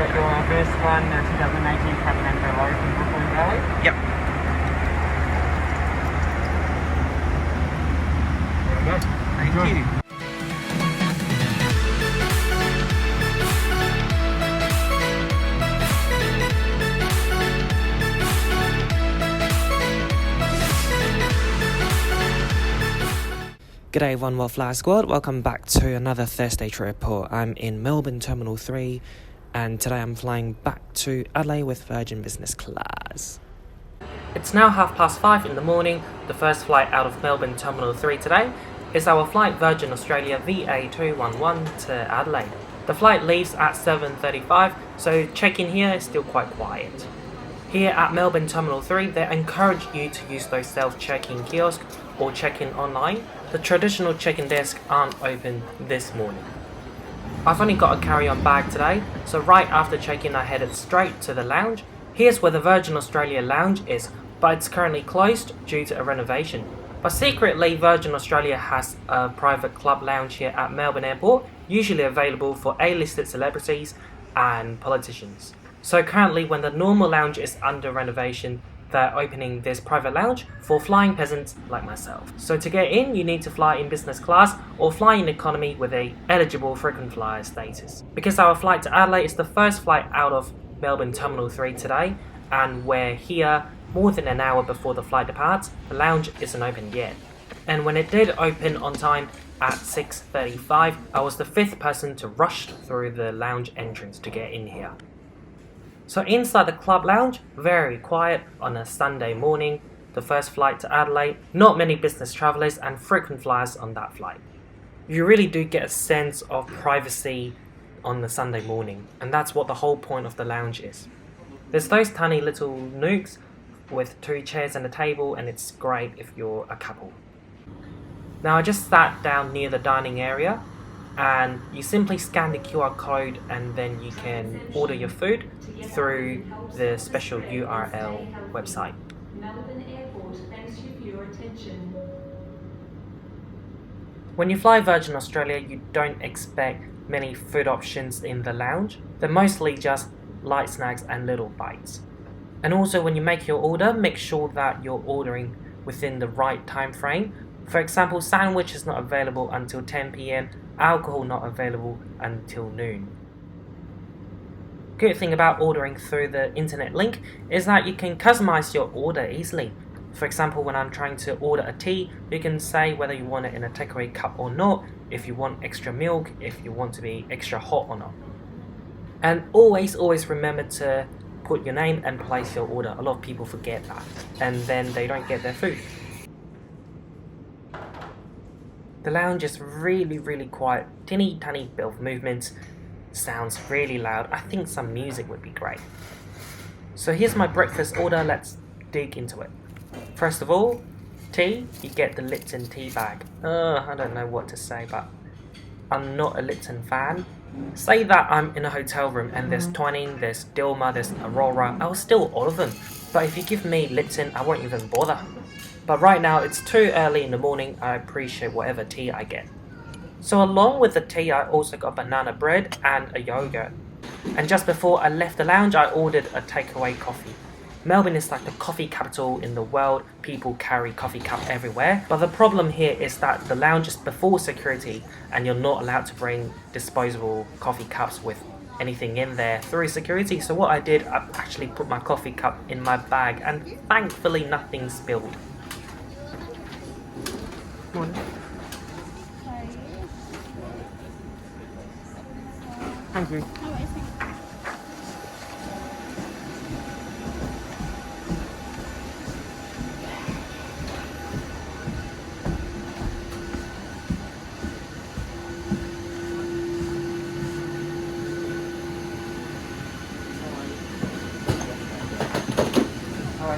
got your first one, 2018 cabin and below from Brooklyn Valley. Yep. There we go. Thank you. G'day YMML welcome back to another Thursday trip report. I'm in Melbourne Terminal 3 and today I'm flying back to Adelaide with Virgin Business Class. It's now 5:30 in the morning. The first flight out of Melbourne Terminal 3 today is our flight Virgin Australia VA211 to Adelaide. The flight leaves at 7:35, so check-in here is still quite quiet. Here at Melbourne Terminal 3, they encourage you to use those self-check-in kiosks or check-in online. The traditional check-in desks aren't open this morning. I've only got a carry-on bag today, so right after check-in I headed straight to the lounge. Here's where the Virgin Australia lounge is, but it's currently closed due to a renovation. But secretly, Virgin Australia has a private club lounge here at Melbourne Airport, usually available for A-listed celebrities and politicians. So currently, when the normal lounge is under renovation, they're opening this private lounge for flying peasants like myself. So to get in, you need to fly in business class or fly in economy with a eligible frequent flyer status. Because our flight to Adelaide is the first flight out of Melbourne Terminal 3 today, and we're here more than an hour before the flight departs, the lounge isn't open yet. And when it did open on time at 6:35, I was the 5th person to rush through the lounge entrance to get in here. So inside the club lounge, very quiet on a Sunday morning, the first flight to Adelaide, not many business travellers and frequent flyers on that flight. You really do get a sense of privacy on the Sunday morning, and that's what the whole point of the lounge is. There's those tiny little nooks with 2 chairs and a table, and it's great if you're a couple. Now I just sat down near the dining area, and you simply scan the QR code and then you can order your food through the special URL website. Melbourne Airport thanks you for your attention. When you fly Virgin Australia, you don't expect many food options in the lounge. They're mostly just light snacks and little bites. And also when you make your order, make sure that you're ordering within the right time frame. For example, sandwich is not available until 10 PM, alcohol not available until noon. Good thing about ordering through the internet link is that you can customize your order easily. For example, when I'm trying to order a tea, you can say whether you want it in a takeaway cup or not, if you want extra milk, if you want to be extra hot or not. And always remember to put your name and place your order. A lot of people forget that, and then they don't get their food. The lounge is really quiet, tiny bit of movement, sounds really loud. I think some music would be great. So here's my breakfast order, let's dig into it. First of all, tea, you get the Lipton tea bag. I don't know what to say, but I'm not a Lipton fan. Say that I'm in a hotel room and there's Twinings, there's Dilmah, there's Aurora, I'll still order them. But if you give me Lipton, I won't even bother. But right now it's too early in the morning, I appreciate whatever tea I get. So along with the tea, I also got banana bread and a yogurt. And just before I left the lounge, I ordered a takeaway coffee. Melbourne is like the coffee capital in the world, people carry coffee cup everywhere. But the problem here is that the lounge is before security and you're not allowed to bring disposable coffee cups with anything in there through security. So what I did, I actually put my coffee cup in my bag and thankfully nothing spilled. Morning. Thank you.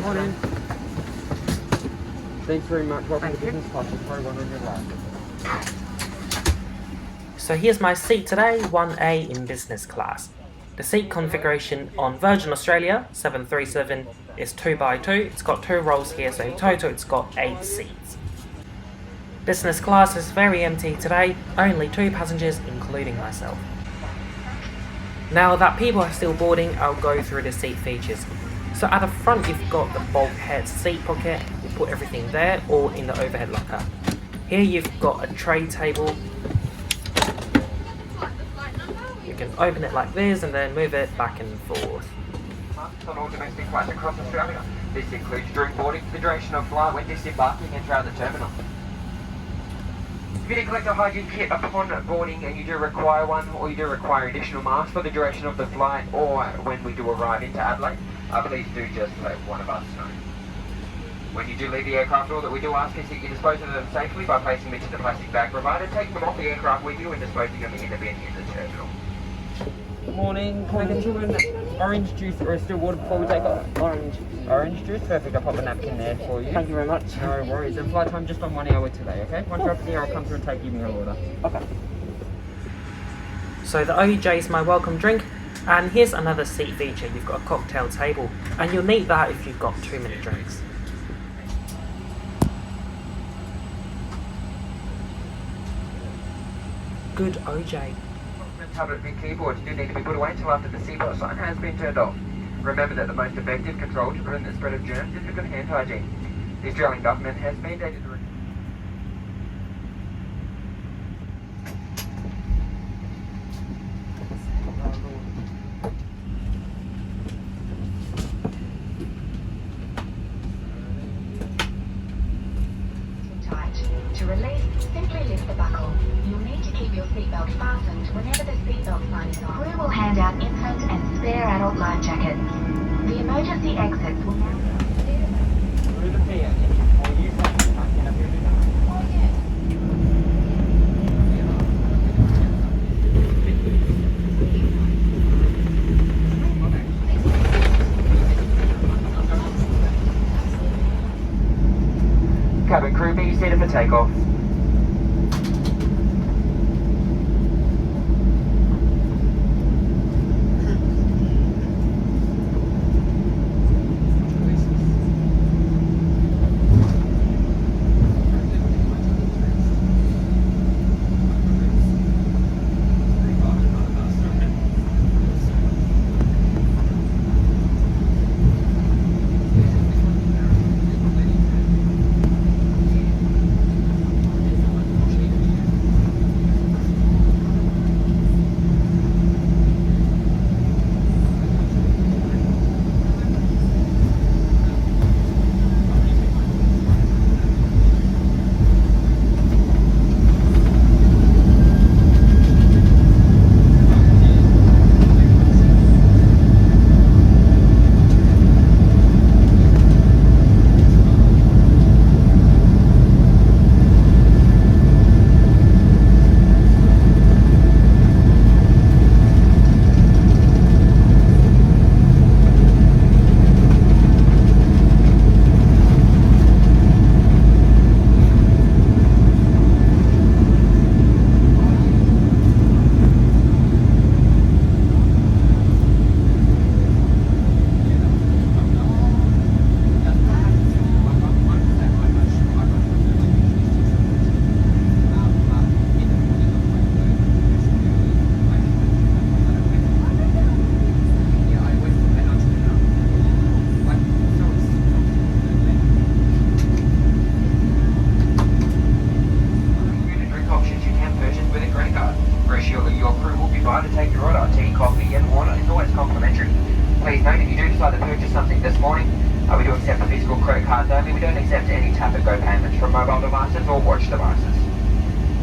Morning. Thanks very much. Welcome to business class. It's probably one on your left. So here's my seat today, 1A in business class. The seat configuration on Virgin Australia 737 is 2x2. It's got 2 rows here, so in total it's got 8 seats. Business class is very empty today, only 2 passengers including myself. Now that people are still boarding, I'll go through the seat features. So at the front you've got the bulkhead seat pocket, you put everything there or in the overhead locker. Here you've got a tray table. You can open it like this and then move it back and forth. On all domestic flights across Australia. This includes during boarding, the duration of flight, when disembarking and throughout the terminal. If you did collect a hygiene kit upon boarding and you do require one, or you do require additional masks for the duration of the flight, or when we do arrive into Adelaide, please do just let one of us know. When you do leave the aircraft, all that we do ask is that you dispose of them safely by placing them into the plastic bag provided, taking them off the aircraft with you and disposing them in the bin in the terminal. Good morning. Can I get you an orange juice or a still water before we take off? Orange juice, perfect. I'll pop a napkin there for you. Thank you very much. No worries. And flight time just on 1 hour today, okay? Once you're up here, I'll come through and take you your order. Okay. So the OJ is my welcome drink, and here's another seat feature. You've got a cocktail table, and you'll need that if you've got too many drinks. Good OJ. Tablet and keyboards do need to be put away until after the seatbelt sign has been turned off. Remember that the most effective control to prevent the spread of germs is good hand hygiene. The Australian government has mandated the To release, simply lift the buckle. You'll need to keep your seatbelt fastened whenever the seatbelt sign is on. Crew will hand out infant and spare adult life jackets. The emergency exits will now Through the pier. Or you take I can have you do cabin crew be seated for takeoff. to take your order. Tea, coffee and water is always complimentary. Please note if you do decide to purchase something this morning, we do accept the physical credit cards only. We don't accept any tap and go payments from mobile devices or watch devices.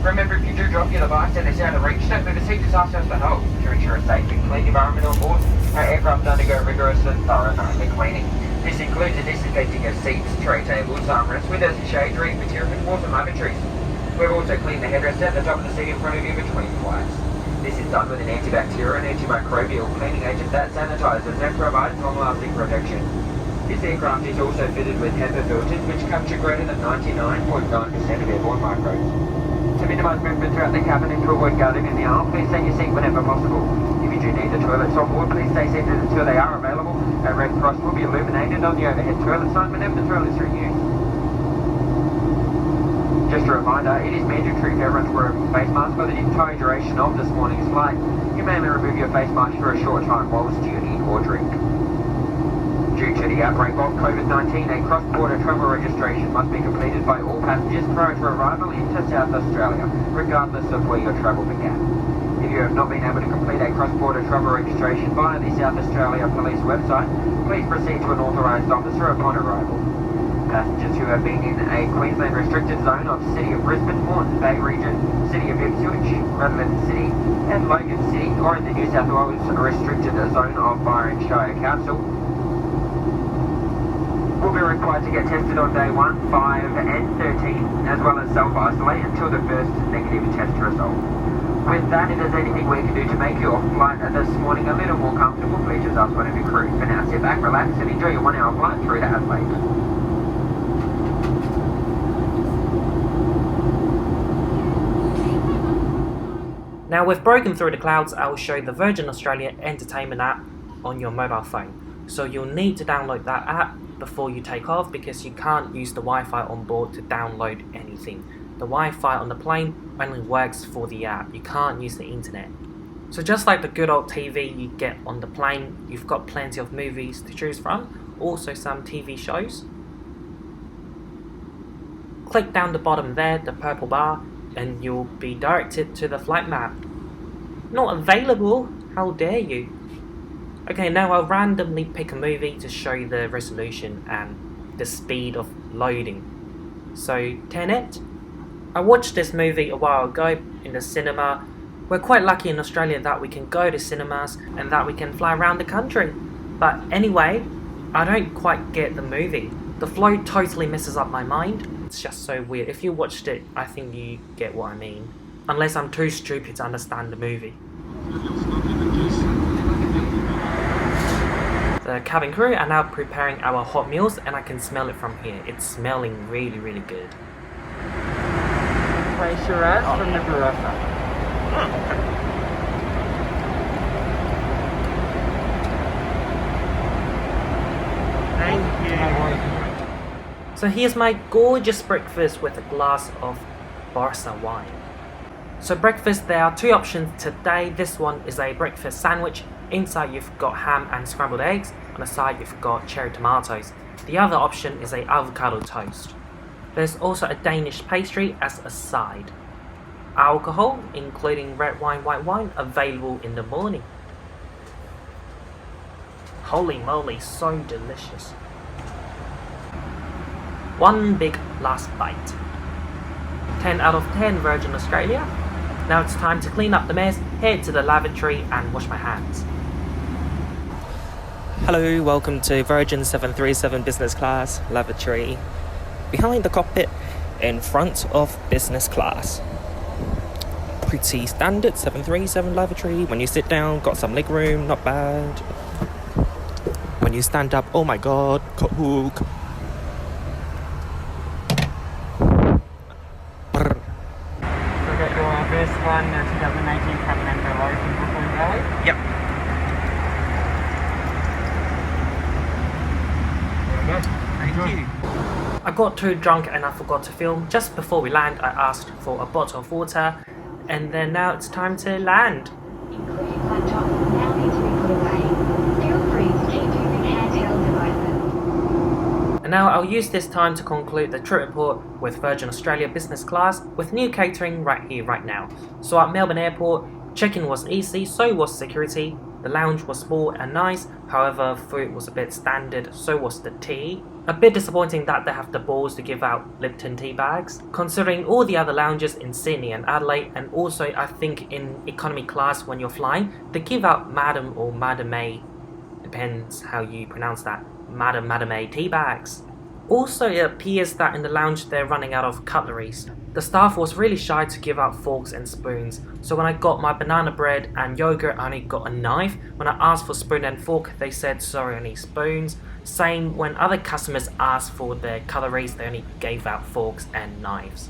Remember, if you do drop your device and it's out of reach, don't move a seat, just ask us for help. To ensure a safe and clean environment on board, our aircraft undergo rigorous and thorough nightly cleaning. This includes the disinfecting of seats, tray tables, armrests, windows and shade, reading material and walls and lavatories. We've also cleaned the headrest at the top of the seat in front of you between flights. This is done with an antibacterial and antimicrobial cleaning agent that sanitizes and provides long-lasting protection. This aircraft is also fitted with HEPA filters which capture greater than 99.9% of airborne microbes. To minimise movement throughout the cabin and to avoid guarding in the aisle, please stay in your seat whenever possible. If you do need the toilets on board, please stay seated until they are available. A red cross will be illuminated on the overhead toilet sign whenever the toilets are in use. Just a reminder, it is mandatory for everyone to wear a face mask for the entire duration of this morning's flight. You may only remove your face mask for a short time whilst you eat or drink. Due to the outbreak of COVID-19, a cross-border travel registration must be completed by all passengers prior to arrival into South Australia, regardless of where your travel began. If you have not been able to complete a cross-border travel registration via the South Australia Police website, please proceed to an authorised officer upon arrival. Passengers who have been in a Queensland restricted zone of City of Brisbane, Moreton Bay region, City of Ipswich, Redland City and Logan City, or in the New South Wales restricted zone of Byron Shire Council, will be required to get tested on day 1, 5 and 13, as well as self-isolate until the first negative test result. With that, if there's anything we can do to make your flight this morning a little more comfortable, please just ask one of your crew. For now, sit back, relax and enjoy your 1-hour flight through to Adelaide. Now we've broken through the clouds, I will show you the Virgin Australia Entertainment app on your mobile phone. So you'll need to download that app before you take off because you can't use the Wi-Fi on board to download anything. The Wi-Fi on the plane only works for the app, you can't use the internet. So just like the good old TV you get on the plane, you've got plenty of movies to choose from, also some TV shows. Click down the bottom there, the purple bar, and you'll be directed to the flight map. Not available? How dare you? Okay, now I'll randomly pick a movie to show you the resolution and the speed of loading. So, Tenet. I watched this movie a while ago in the cinema. We're quite lucky in Australia that we can go to cinemas and that we can fly around the country. But anyway, I don't quite get the movie. The flow totally messes up my mind. It's just so weird. If you watched it, I think you get what I mean. Unless I'm too stupid to understand the movie. The cabin crew are now preparing our hot meals and I can smell it from here. It's smelling really, really good. Place your ass from the burrata. Thank you. So here's my gorgeous breakfast with a glass of Barca wine. So breakfast, there are 2 options today. This one is a breakfast sandwich. Inside you've got ham and scrambled eggs. On the side you've got cherry tomatoes. The other option is a avocado toast. There's also a Danish pastry as a side. Alcohol, including red wine, white wine, available in the morning. Holy moly, so delicious. One big last bite. 10 out of 10 Virgin Australia. Now it's time to clean up the mess, head to the lavatory and wash my hands. Hello, welcome to Virgin 737 Business Class Lavatory. Behind the cockpit, in front of business class. Pretty standard 737 lavatory. When you sit down, got some leg room, not bad. When you stand up, oh my god, cook. First one, 2018 cabin and hello from Brooklyn Valley. Yep. There we go. Thank you. I got too drunk and I forgot to film. Just before we land, I asked for a bottle of water, and then now it's time to land. Including laptops now need to be put away. Feel free to keep using handheld devices. And now I'll use this time to conclude the trip report with Virgin Australia Business Class with new catering right here, right now. So at Melbourne Airport, check-in was easy, so was security. The lounge was small and nice, however food was a bit standard, so was the tea. A bit disappointing that they have the balls to give out Lipton tea bags, considering all the other lounges in Sydney and Adelaide, and also I think in economy class when you're flying, they give out Madam or Madame, depends how you pronounce that, Madame tea bags. Also, it appears that in the lounge they're running out of cutleries. The staff was really shy to give out forks and spoons, so when I got my banana bread and yogurt I only got a knife. When I asked for spoon and fork they said sorry, I need spoons. Same when other customers asked for their cutleries, they only gave out forks and knives.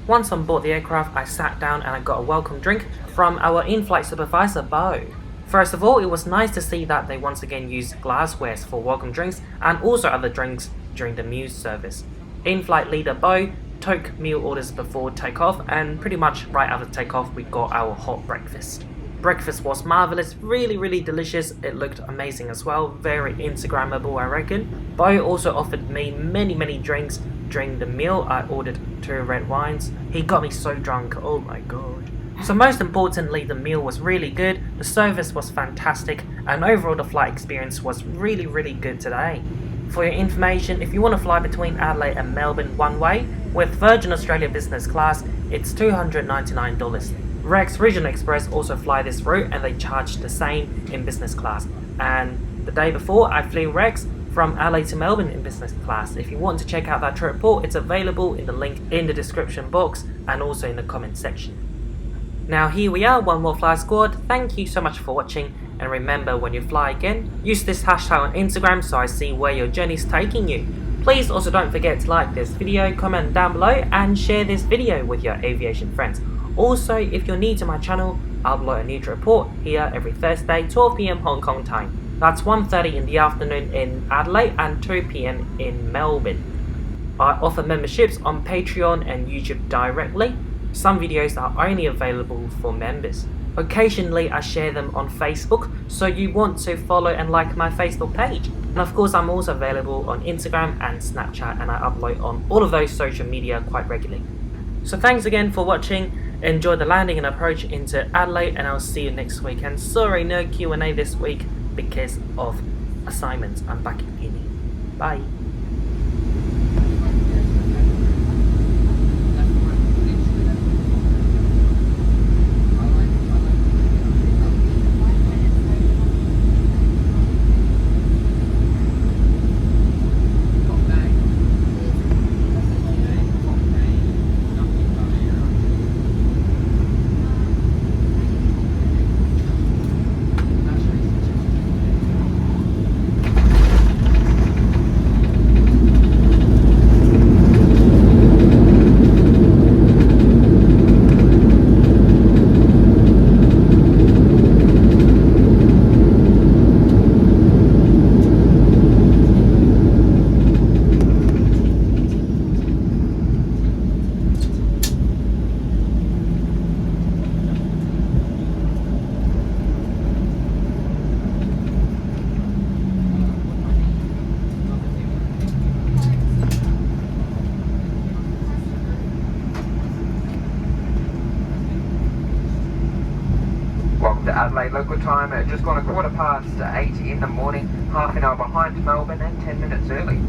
Once on board the aircraft I sat down and I got a welcome drink from our in-flight supervisor Bo. First of all, it was nice to see that they once again used glasswares for welcome drinks and also other drinks during the meal service. In-flight leader Bo took meal orders before takeoff, and pretty much right after takeoff we got our hot breakfast. Breakfast was marvelous, really delicious. It looked amazing as well, very Instagrammable I reckon. Bo also offered me many drinks during the meal. I ordered 2 red wines. He got me so drunk, oh my god. So most importantly, the meal was really good, the service was fantastic, and overall the flight experience was really good today. For your information, if you want to fly between Adelaide and Melbourne one way, with Virgin Australia Business Class, it's $299. Rex Regional Express also fly this route and they charge the same in business class. And the day before, I flew Rex from Adelaide to Melbourne in business class. If you want to check out that trip report, it's available in the link in the description box and also in the comment section. Now here we are, One More Fly Squad. Thank you so much for watching, and remember, when you fly again, use this hashtag on Instagram so I see where your journey is taking you. Please also don't forget to like this video, comment down below, and share this video with your aviation friends. Also, if you're new to my channel, I upload a new trip report here every Thursday, 12 PM Hong Kong time. That's 1:30 in the afternoon in Adelaide and 2 PM in Melbourne. I offer memberships on Patreon and YouTube directly. Some videos are only available for members. Occasionally I share them on Facebook, so you want to follow and like my Facebook page. And of course I'm also available on Instagram and Snapchat, and I upload on all of those social media quite regularly. So thanks again for watching. Enjoy the landing and approach into Adelaide, and I'll see you next week. And sorry, no Q&A this week because of assignments. I'm back in uni. Bye. Adelaide local time, just gone 8:15 in the morning, half an hour behind Melbourne and 10 minutes early.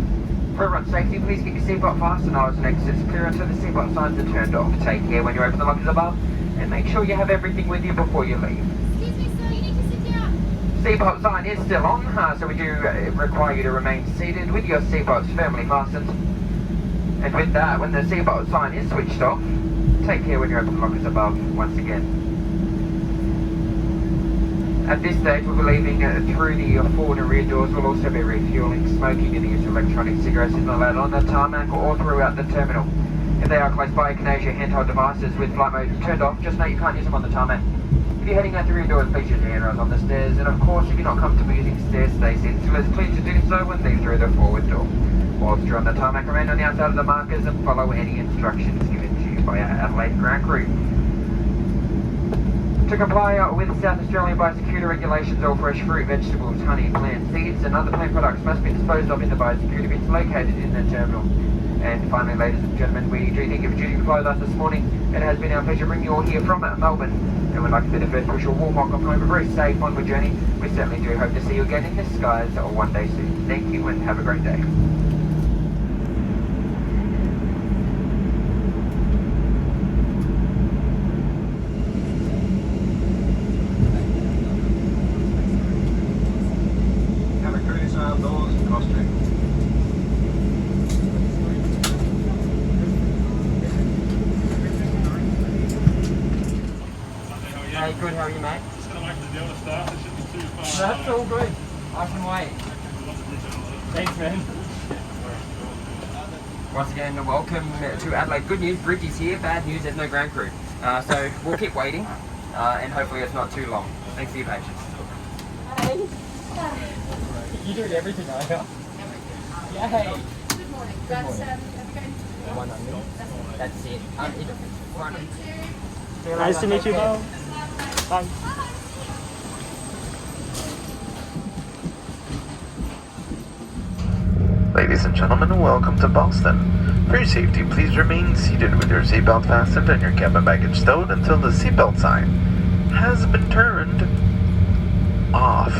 For everyone's safety, please keep your seatbelt fastened as and exits clear until the seatbelt signs are turned off. Take care when you open the lockers above, and make sure you have everything with you before you leave. Excuse me, sir, you need to sit down. Seatbelt sign is still on, so we do require you to remain seated with your seatbelts firmly fastened. And with that, when the seatbelt sign is switched off, take care when you open the lockers above once again. At this stage, we'll be leaving through the forward and rear doors. We'll also be refueling. Smoking and the use of electronic cigarettes is not allowed on the tarmac or throughout the terminal. If they are close by, you can use your handheld devices with flight mode turned off. Just know you can't use them on the tarmac. If you're heading out the rear doors, please use your handrails on the stairs. And of course, if you're not comfortable using stairs, stay seated until it's clear to do so when leave through the forward door. Whilst you're on the tarmac, remain on the outside of the markers and follow any instructions given to you by our Adelaide ground crew. To comply with South Australian biosecurity regulations, all fresh fruit, vegetables, honey, plants, seeds and other plant products must be disposed of in the biosecurity bins located in the terminal. And finally, ladies and gentlemen, we do thank you for choosing to fly with us this morning. It has been our pleasure bringing you all here from Melbourne. And we'd like to be the first to wish you a warm welcome home, a very safe onward journey. We certainly do hope to see you again in the skies one day soon. Thank you and have a great day. Hey, good, how are you, mate? Just got back to the other staff, it shouldn't be too far. That's all good. I can wait. Thanks, man. Once again, welcome to Adelaide. Good news, Bridge is here. Bad news, there's no ground crew. So we'll keep waiting, and hopefully it's not too long. Thanks for your patience. Hey. You do everything, are you? Yay. Good morning. That's, have you got one only. That's it. Nice to meet you, Bo. Bye. Ladies and gentlemen, welcome to Boston. For your safety, please remain seated with your seatbelt fastened and your cabin baggage stowed until the seatbelt sign has been turned off.